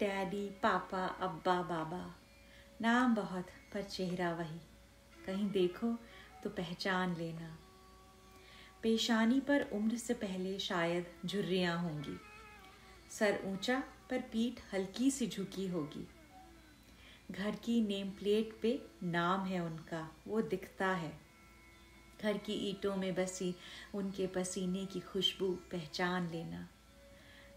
Daddy पापा अब्बा बाबा, नाम बहुत पर चेहरा वही, कहीं देखो तो पहचान लेना। पेशानी पर उम्र से पहले शायद झुर्रियाँ होंगी, सर ऊंचा पर पीठ हल्की सी झुकी होगी। घर की नेम प्लेट पे नाम है उनका, वो दिखता है। घर की ईंटों में बसी उनके पसीने की खुशबू पहचान लेना।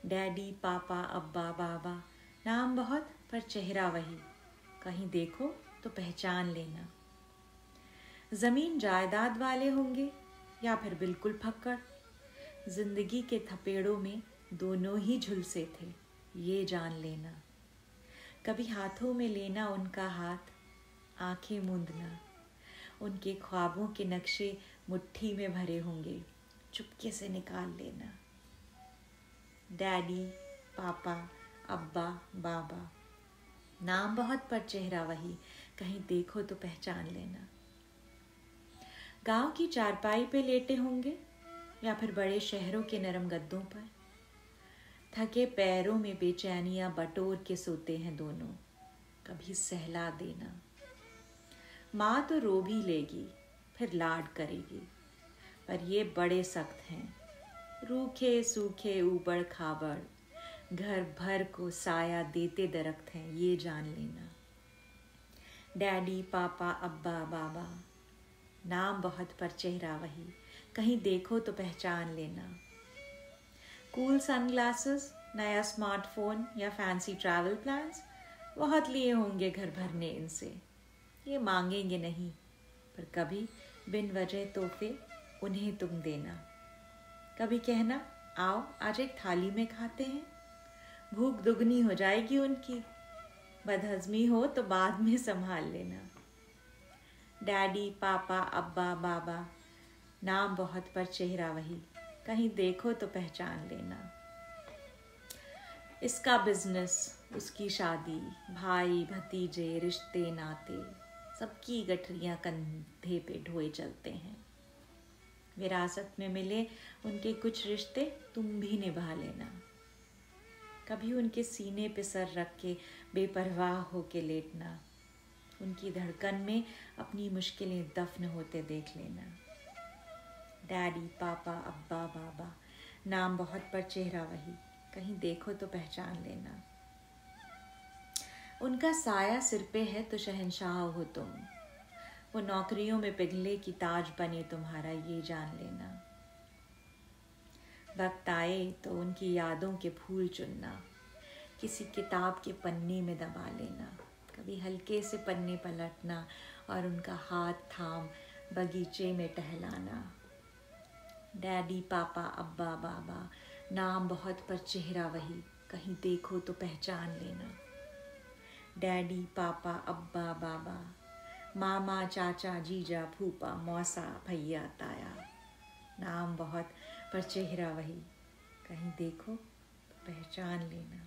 डैडी पापा अब्बा बाबा, नाम बहुत पर चेहरा वही, कहीं देखो तो पहचान लेना। जमीन जायदाद वाले होंगे या फिर बिल्कुल फक्कड़, जिंदगी के थपेड़ों में दोनों ही झुलसे थे, ये जान लेना। कभी हाथों में लेना उनका हाथ, आंखें मूंदना। उनके ख्वाबों के नक्शे मुट्ठी में भरे होंगे, चुपके से निकाल लेना। डैडी पापा अब्बा बाबा, नाम बहुत पर चेहरा वही, कहीं देखो तो पहचान लेना। गांव की चारपाई पे लेटे होंगे या फिर बड़े शहरों के नरम गद्दों पर। थके पैरों में बेचैनियां बटोर के सोते हैं दोनों, कभी सहला देना। माँ तो रो भी लेगी, फिर लाड करेगी, पर ये बड़े सख्त हैं। रूखे सूखे ऊबड़ खाबड़, घर भर को साया देते दरख्त हैं, ये जान लेना। डैडी पापा अब्बा बाबा, नाम बहुत पर चेहरा वही, कहीं देखो तो पहचान लेना। कूल सनग्लासेस, नया स्मार्टफोन या फैंसी ट्रैवल प्लान्स, बहुत लिए होंगे घर भरने इनसे। ये मांगेंगे नहीं, पर कभी बिन वजह तोहफे उन्हें तुम देना। कभी कहना, आओ आज एक थाली में खाते हैं, भूख दुगनी हो जाएगी उनकी। बदहजमी हो तो बाद में संभाल लेना। डैडी पापा अब्बा बाबा, नाम बहुत पर चेहरा वही, कहीं देखो तो पहचान लेना। इसका बिजनेस, उसकी शादी, भाई भतीजे रिश्ते नाते, सबकी गठरियां कंधे पे ढोए चलते हैं। विरासत में मिले उनके कुछ रिश्ते तुम भी निभा लेना। कभी उनके सीने पे सर रख के बेपरवाह होके लेटना। उनकी धड़कन में अपनी मुश्किलें दफन होते देख लेना। डैडी पापा अब्बा बाबा, नाम बहुत पर चेहरा वही, कहीं देखो तो पहचान लेना। उनका साया सिर पे है तो शहंशाह हो तुम, वो नौकरियों में पिघले की ताज बने तुम्हारा, ये जान लेना। वक्त आए तो उनकी यादों के फूल चुनना, किसी किताब के पन्ने में दबा लेना। कभी हल्के से पन्ने पलटना और उनका हाथ थाम बगीचे में टहलाना। डैडी पापा अब्बा बाबा, नाम बहुत पर चेहरा वही, कहीं देखो तो पहचान लेना। डैडी पापा अब्बा बाबा, मामा चाचा जीजा फूफा मौसा भैया ताया, नाम बहुत पर चेहरा वही, कहीं देखो तो पहचान लेना।